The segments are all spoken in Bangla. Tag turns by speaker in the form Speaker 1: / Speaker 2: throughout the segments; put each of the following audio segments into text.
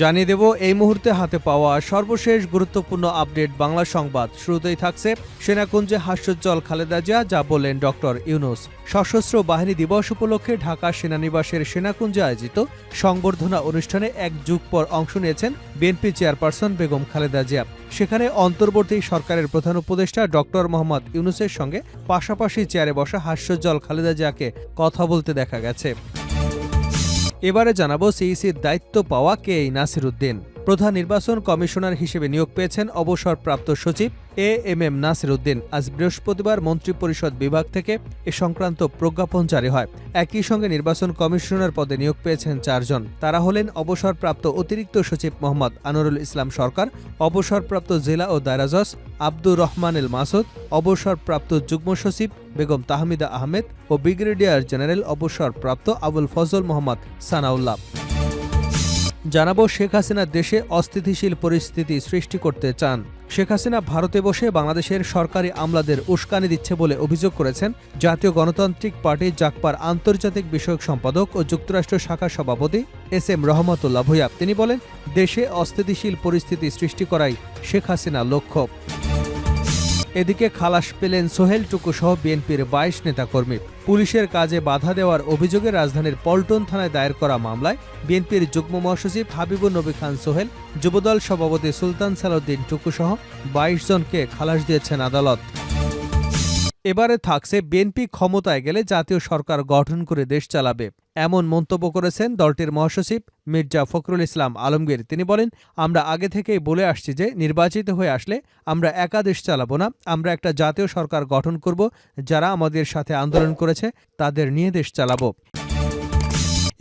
Speaker 1: জানিয়ে দেব এই মুহূর্তে হাতে পাওয়া সর্বশেষ গুরুত্বপূর্ণ আপডেট বাংলা সংবাদ। শুরুতেই থাকছে সেনাকুঞ্জে হাস্যোজ্জ্বল খালেদা জিয়া যা বললেন ডক্টর ইউনূস। সশস্ত্র বাহিনী দিবস উপলক্ষে ঢাকা সেনানিবাসের সেনাকুঞ্জে আয়োজিত সংবর্ধনা অনুষ্ঠানে এক যুগ পর অংশ নিয়েছেন বিএনপি চেয়ারপারসন বেগম খালেদা জিয়া। সেখানে অন্তর্বর্তী সরকারের প্রধান উপদেষ্টা ডক্টর মোহাম্মদ ইউনূসের সঙ্গে পাশাপাশি চেয়ারে বসা হাস্যোজ্জ্বল খালেদা জিয়াকে কথা বলতে দেখা গেছে। এবারে জানাবো সিইসির দায়িত্ব পাওয়া কে এই নাসির উদ্দিন। প্রধান নির্বাচন কমিশনার হিসেবে নিয়োগ পেয়েছেন অবসরপ্রাপ্ত সচিব এএমএম নাসির উদ্দিন। আজ বৃহস্পতিবার মন্ত্রিপরিষদ বিভাগ থেকে এ সংক্রান্ত প্রজ্ঞাপন জারি হয়। একই সঙ্গে নির্বাচন কমিশনার পদে নিয়োগ পেয়েছেন 4 জন। তারা হলেন অবসরপ্রাপ্ত অতিরিক্ত সচিব মোহাম্মদ আনোয়ারুল ইসলাম সরকার, অবসরপ্রাপ্ত জেলা ও দায়রা জজ আব্দুর রহমান এল মাসুদ, অবসরপ্রাপ্ত যুগ্ম সচিব বেগম তাহমিদা আহমেদ ও ব্রিগেডিয়ার জেনারেল অবসরপ্রাপ্ত আবুল ফজল মোহাম্মদ সানাউল্লাহ। জানাবো শেখ হাসিনা দেশে অস্থিতিশীল পরিস্থিতি সৃষ্টি করতে চান। শেখ হাসিনা ভারতে বসে বাংলাদেশের সরকারি আমলাদের উস্কানি দিচ্ছে বলে অভিযোগ করেছেন জাতীয় গণতান্ত্রিক পার্টি জাকপার আন্তর্জাতিক বিষয়ক সম্পাদক ও যুক্তরাষ্ট্র শাখার সভাপতি এস এম রহমতুল্লাহ ভূঁইয়া। তিনি বলেন, দেশে অস্থিতিশীল পরিস্থিতি সৃষ্টি করাই শেখ হাসিনার লক্ষ্য। এদিকে খালাস পেলেন সোহেল টুকু সহ বিএনপির 22 নেতাকর্মী। পুলিশের কাজে বাধা দেওয়ার অভিযোগে রাজধানীর পল্টন থানায় দায়ের করা মামলায় বিএনপির যুগ্ম মহাসচিব হাবিবুর নবী খান সোহেল, যুবদল সভাপতি সুলতান সালাউদ্দিন টুকু সহ 22 জনকে খালাস দিয়েছেন আদালত। এবারে থাকছে বিএনপি ক্ষমতায় গেলে জাতীয় সরকার গঠন করে দেশ চালাবে, এমন মন্তব্য করেছেন দলটির মহাসচিব মির্জা ফখরুল ইসলাম আলমগীর। তিনি বলেন, আমরা আগে থেকেই বলে আসছি যে নির্বাচিত হয়ে আসলে আমরা একা দেশ চালাবো না, আমরা একটা জাতীয় সরকার গঠন করব, যারা আমাদের সাথে আন্দোলন করেছে তাদের নিয়ে দেশ চালাবো।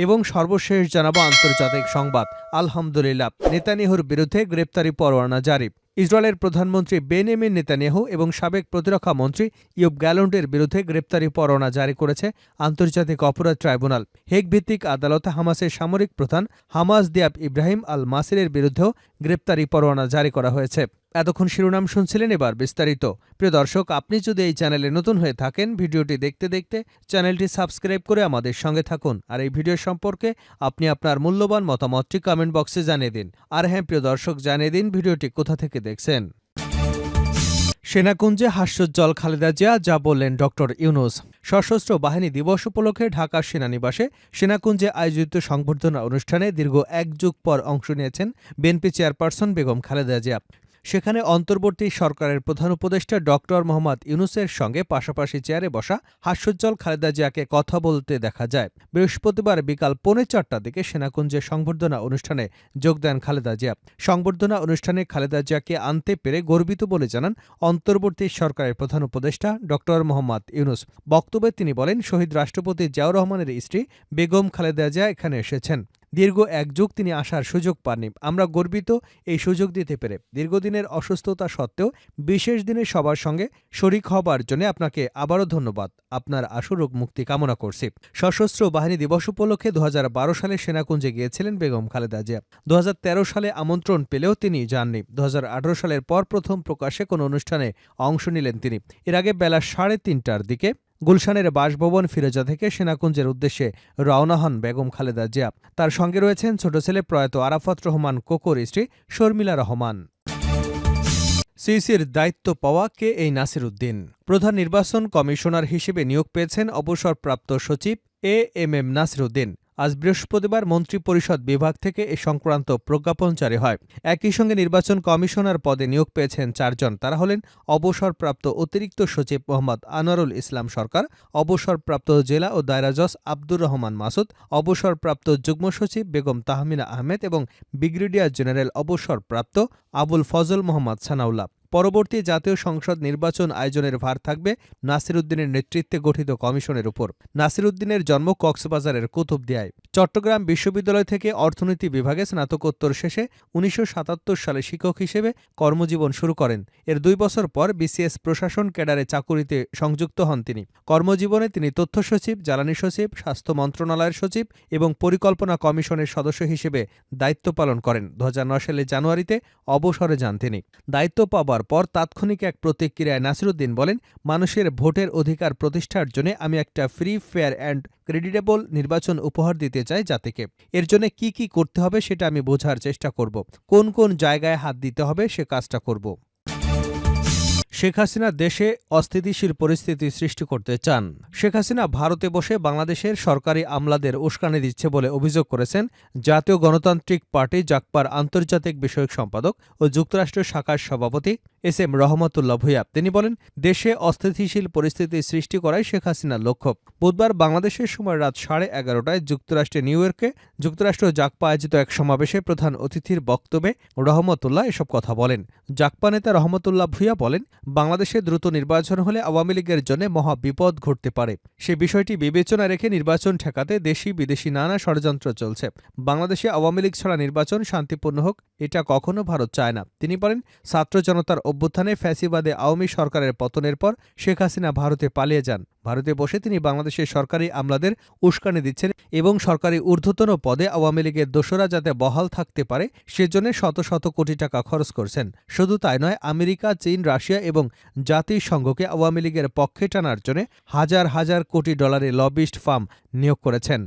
Speaker 1: এবং সর্বশেষ জানাবো আন্তর্জাতিক সংবাদ। আলহামদুলিল্লাহ, নেতানিয়াহুর বিরুদ্ধে গ্রেপ্তারি পরোয়ানা জারি। ইসরায়েলের প্রধানমন্ত্রী বেনিয়ামিন নেতানিয়াহু এবং সাবেক প্রতিরক্ষা মন্ত্রী ইয়োব গ্যালন্টের বিরুদ্ধে গ্রেপ্তারি পরোয়ানা জারি করেছে আন্তর্জাতিক অপরাধ ট্রাইব্যুনাল। হেগ ভিত্তিক আদালতে হামাসের সামরিক প্রধান হামাস দিয়াব ইব্রাহিম আল মাসিরের বিরুদ্ধেও গ্রেপ্তারি পরোয়ানা জারি করা হয়েছে। এতক্ষণ শিরোনাম শুনছিলেন, এবার বিস্তারিত। প্রিয় দর্শক, আপনি যদি এই চ্যানেলে নতুন হয়ে থাকেন, ভিডিওটি দেখতে দেখতে চ্যানেলটি সাবস্ক্রাইব করে আমাদের সঙ্গে থাকুন। আর এই ভিডিও সম্পর্কে আপনি আপনার মূল্যবান মতামতটি কমেন্ট বক্সে জানিয়ে দিন। আর হ্যাঁ প্রিয় দর্শক, জানিয়ে দিন ভিডিওটি কোথা থেকে দেখছেন। সেনাকুঞ্জে হাস্যোজ্জ্বল খালেদা জিয়া যা বললেন ডক্টর ইউনূস। সশস্ত্র বাহিনী দিবস উপলক্ষে ঢাকা সেনানিবাসে সেনাকুঞ্জে আয়োজিত সংবর্ধনা অনুষ্ঠানে দীর্ঘ এক যুগ পর অংশ নিয়েছেন বিএনপি চেয়ারপারসন বেগম খালেদা জিয়া। সেখানে অন্তর্বর্তী সরকারের প্রধান উপদেষ্টা ডক্টর মোহাম্মদ ইউনূসের সঙ্গে পাশাপাশি চেয়ারে বসা হাস্যোজ্জ্বল খালেদা জিয়াকে কথা বলতে দেখা যায়। বৃহস্পতিবার বিকাল 3:45টার দিকে সেনাকুঞ্জে সংবর্ধনা অনুষ্ঠানে যোগ দেন খালেদা জিয়া। সংবর্ধনা অনুষ্ঠানে খালেদা জিয়াকে আনতে পেরে গর্বিত বলে জানান অন্তর্বর্তী সরকারের প্রধান উপদেষ্টা ডক্টর মোহাম্মদ ইউনূস। বক্তব্যে তিনি বলেন, শহীদ রাষ্ট্রপতি জিয়াউর রহমানের স্ত্রী বেগম খালেদা জিয়া এখানে এসেছেন। দীর্ঘ এক যুগ তিনি আসার সুযোগ পাননি। আমরা গর্বিত এই সুযোগ দিতে পেরে। দীর্ঘদিনের অসুস্থতা সত্ত্বেও বিশেষ দিনে সবার সঙ্গে শরিক হবার জন্য আপনাকে আবারও ধন্যবাদ। আপনার আশু রোগ মুক্তি কামনা করছি। সশস্ত্র বাহিনী দিবস উপলক্ষে 2012 সালে সেনাকুঞ্জে গিয়েছিলেন বেগম খালেদা জিয়া। 2013 সালে আমন্ত্রণ পেলেও তিনি যাননি। 2018 সালের পর প্রথম প্রকাশ্যে কোনো অনুষ্ঠানে অংশ নিলেন তিনি। এর আগে বেলা 3:30টার দিকে গুলশানের বাসভবন ফিরোজা থেকে সেনাকুঞ্জের উদ্দেশ্যে রওনা হন বেগম খালেদা জিয়া। তার সঙ্গে রয়েছেন ছোট ছেলে প্রয়াত আরাফাত রহমান কোকোর স্ত্রী শর্মিলা রহমান। সিইসির দায়িত্ব পাওয়া কে এই নাসির উদ্দিন। প্রধান নির্বাচন কমিশনার হিসেবে নিয়োগ পেয়েছেন অবসরপ্রাপ্ত সচিব এএমএম নাসির উদ্দিন। আজ বৃহস্পতিবার মন্ত্রিপরিষদ বিভাগ থেকে এ সংক্রান্ত প্রজ্ঞাপন জারি হয়। একই সঙ্গে নির্বাচন কমিশনার পদে নিয়োগ পেয়েছেন 4 জন। তারা হলেন অবসরপ্রাপ্ত অতিরিক্ত সচিব মোহাম্মদ আনোয়ারুল ইসলাম সরকার, অবসরপ্রাপ্ত জেলা ও দায়রা জজ আব্দুর রহমান মাসুদ, অবসরপ্রাপ্ত যুগ্ম সচিব বেগম তাহমিনা আহমেদ এবং ব্রিগেডিয়ার জেনারেল অবসরপ্রাপ্ত আবুল ফজল মোহাম্মদ সানাউল্লাহ। পরবর্তী জাতীয় সংসদ নির্বাচন আয়োজনের ভার থাকবে নাসির উদ্দিনের নেতৃত্বে গঠিত কমিশনের উপর। নাসির উদ্দিনের জন্ম কক্সবাজারের কুতুবদিয়ায়। চট্টগ্রাম বিশ্ববিদ্যালয় থেকে অর্থনীতি বিভাগে স্নাতকোত্তর শেষে 1977 সালে শিক্ষক হিসেবে কর্মজীবন শুরু করেন। এর 2 বছর পর বিসিএস প্রশাসন ক্যাডারে চাকুরিতে সংযুক্ত হন তিনি। কর্মজীবনে তিনি তথ্য সচিব, জ্বালানি সচিব, স্বাস্থ্য মন্ত্রণালয়ের সচিব এবং পরিকল্পনা কমিশনের সদস্য হিসেবে দায়িত্ব পালন করেন। 2009 সালের জানুয়ারিতে অবসরে যান তিনি। দায়িত্ব পাবার হওয়ার পর তাৎক্ষণিক এক প্রতিক্রিয়ায় নাসিরুদ্দিন বলেন, মানুষের ভোটের অধিকার প্রতিষ্ঠার জন্য আমি একটা ফ্রি, ফেয়ার অ্যান্ড ক্রেডিটেবল নির্বাচন উপহার দিতে চাই জাতিকে। এর জন্য কি কি করতে হবে সেটা আমি বোঝার চেষ্টা করব। কোন কোন জায়গায় হাত দিতে হবে সে কাজটা করব। শেখ হাসিনা দেশে অস্থিতিশীল পরিস্থিতি সৃষ্টি করতে চান। শেখ হাসিনা ভারতে বসে বাংলাদেশের সরকারি আমলাদের উস্কানি দিচ্ছে বলে অভিযোগ করেছেন জাতীয় গণতান্ত্রিক পার্টি জাগপার আন্তর্জাতিক বিষয়ক সম্পাদক ও যুক্তরাষ্ট্র শাখার সভাপতি এস.এম. রহমতুল্লাহ ভূঁইয়া। তিনি বলেন, দেশে অস্থিতিশীল পরিস্থিতি সৃষ্টি করাই শেখ হাসিনার লক্ষ্য। বুধবার বাংলাদেশের সময় রাত 11:30টায় যুক্তরাষ্ট্রের নিউ ইয়র্কে যুক্তরাষ্ট্র জাগপা আয়োজিত এক সমাবেশে প্রধান অতিথির বক্তব্যে রহমতুল্লাহ এসব কথা বলেন। জাগপা নেতা রহমতুল্লাহ ভূঁইয়া বলেন, বাংলাদেশে দ্রুত নির্বাচন হলে আওয়ামী লীগের জন্য মহা বিপদ ঘটতে পারে। সে বিষয়টি বিবেচনা রেখে নির্বাচন ঠেকাতে দেশি বিদেশি নানা ষড়যন্ত্র চলছে। বাংলাদেশে আওয়ামী লীগ ছাড়া নির্বাচন শান্তিপূর্ণ হোক, এটা কখনো ভারত চায় না। তিনি বলেন, ছাত্র জনতার অভ্যুত্থানে ফ্যাসিবাদে আওয়ামী সরকারের পতনের পর শেখ হাসিনা ভারতে পালিয়ে যান। ভারতে বসে তিনি বাংলাদেশের সরকারি আমলাদের উস্কানি দিচ্ছেন এবং সরকারি ঊর্ধ্বতন পদে আওয়ামী লীগের দোসরা যাতে বহাল থাকতে পারে সেজন্য শত শত কোটি টাকা খরচ করছেন। শুধু তাই নয়, আমেরিকা, চীন, রাশিয়া এবং জাতিসংঘকে আওয়ামী লীগের পক্ষে টানার জন্য হাজার হাজার কোটি ডলারের লবিস্ট ফার্ম নিয়োগ করেছেন।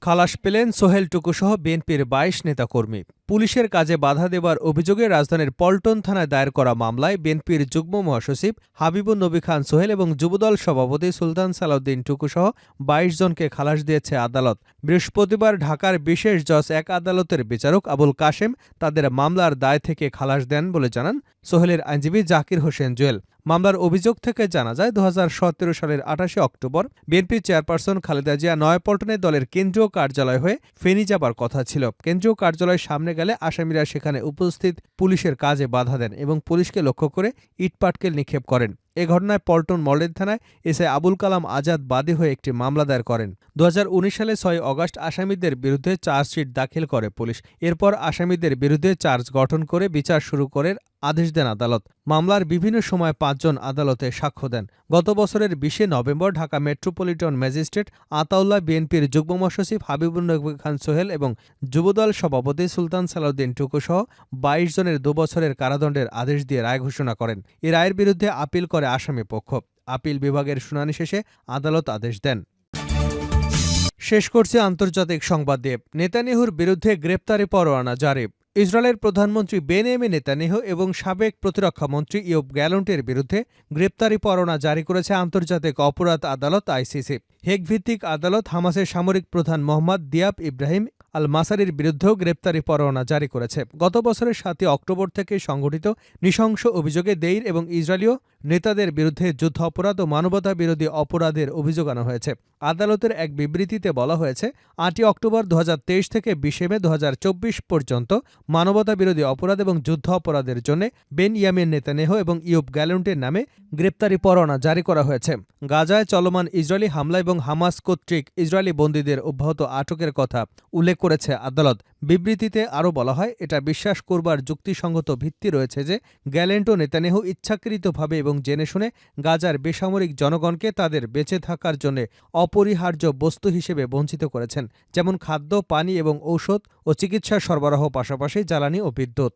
Speaker 1: খালাস পেলেন সোহেল টুকুসহ বিএনপির 22 নেতাকর্মী। পুলিশের কাজে বাধা দেওয়ার অভিযোগে রাজধানীর পল্টন থানায় দায়ের করা মামলায় বিএনপির যুগ্ম মহাসচিব হাবিবুন নবী খান সোহেল এবং যুবদল সভাপতি সুলতান সালাউদ্দিন টুকুসহ 22 জনকে খালাস দিয়েছে আদালত। বৃহস্পতিবার ঢাকার বিশেষ জজ 1 আদালতের বিচারক আবুল কাশেম তাদের মামলার দায় থেকে খালাস দেন বলে জানান সোহেলের আইনজীবী জাকির হোসেন জুয়েল। মামলার অভিযোগ থেকে জানা যায়, 2017 সালের 28 October BNP chairperson Khaleda Zia নয়াপল্টনে দলের কেন্দ্রীয় কার্যালয় হয়ে ফেনী যাবার কথা ছিল। কেন্দ্রীয় কার্যালয়ের সামনে গেলে আসামিরা সেখানে উপস্থিত পুলিশের কাজে বাধা দেন এবং পুলিশকে লক্ষ্য করে ইটপাটকেল নিক্ষেপ করেন। এ ঘটনায় পল্টন মডেল থানায় এসআই আবুল কালাম আজাদ বাদী হয়ে একটি মামলা দায়ের করেন। 2019 সালে 6 অগাস্ট আসামিদের বিরুদ্ধে চার্জশিট দাখিল করে পুলিশ। এরপর আসামিদের বিরুদ্ধে চার্জ গঠন করে বিচার শুরু করে আদেশ দেন আদালত। মামলার বিভিন্ন সময় 5 জন আদালতে সাক্ষ্য দেন। গত বছরের 20 November Dhaka metropolitan magistrate Ataullah বিএনপির যুগ্ম মহাসচিব হাবিবুন নবী খান সোহেল এবং যুবদল সভাপতি সুলতান সালাউদ্দিন টুকুসহ 22 জনের 2 বছরের কারাদণ্ডের আদেশ দিয়ে রায় ঘোষণা করেন। এই রায়ের বিরুদ্ধে আপিল করে আসামি পক্ষ। আপিল বিভাগের শুনানি শেষে আদালত আদেশ দেন। শেষ করছে আন্তর্জাতিক সংবাদ দিয়ে। নেতানিয়াহুর বিরুদ্ধে গ্রেপ্তারি পরোয়ানা জারি। ইসরায়েলের প্রধানমন্ত্রী বেনিয়ামিন নেতানিয়াহু এবং সাবেক প্রতিরক্ষামন্ত্রী ইয়োব গ্যালন্টের বিরুদ্ধে গ্রেপ্তারি পরোয়ানা জারি করেছে আন্তর্জাতিক অপরাধ আদালত আইসিসি। হেগ ভিত্তিক আদালত হামাসের সামরিক প্রধান মোহাম্মদ দিয়াব ইব্রাহিম আল মাসারির বিরুদ্ধেও গ্রেপ্তারি পরোয়ানা জারি করেছে। গত বছরের 7 অক্টোবর থেকে সংঘটিত নৃশংস অভিযোগে দেইর এবং ইসরায়েলীয় নেতাদের বিরুদ্ধে যুদ্ধ অপরাধ ও মানবতা বিরোধী অপরাধের অভিযোগ আনা হয়েছে। আদালতের এক বিবৃতিতে বলা হয়েছে, 8 অক্টোবর 2023 থেকে 20 মে 2024 পর্যন্ত মানবতা বিরোধী অপরাধ এবং যুদ্ধ অপরাধের জন্য বেনিয়ামিন নেতানিয়াহু এবং ইয়োব গ্যালন্টের নামে গ্রেপ্তারি পরোয়ানা জারি করা হয়েছে। গাজায় চলমান ইসরায়েলি হামলা এবং হামাস কর্তৃক ইসরায়েলি বন্দীদের অব্যাহত আটকের কথা উল্লেখ করেছে আদালত। বিবৃতিতে আরও বলা হয়, এটা বিশ্বাস করবার যুক্তিসঙ্গত ভিত্তি রয়েছে যে গ্যালেন্ট ও নেতানিয়াহু ইচ্ছাকৃতভাবে এবং জেনে শুনে গাজার বেসামরিক জনগণকে তাদের বেঁচে থাকার জন্য অপরিহার্য বস্তু হিসেবে বঞ্চিত করেছেন, যেমন খাদ্য, পানি এবং ঔষধ ও চিকিৎসা সরবরাহ, পাশাপাশি জ্বালানি ও বিদ্যুৎ।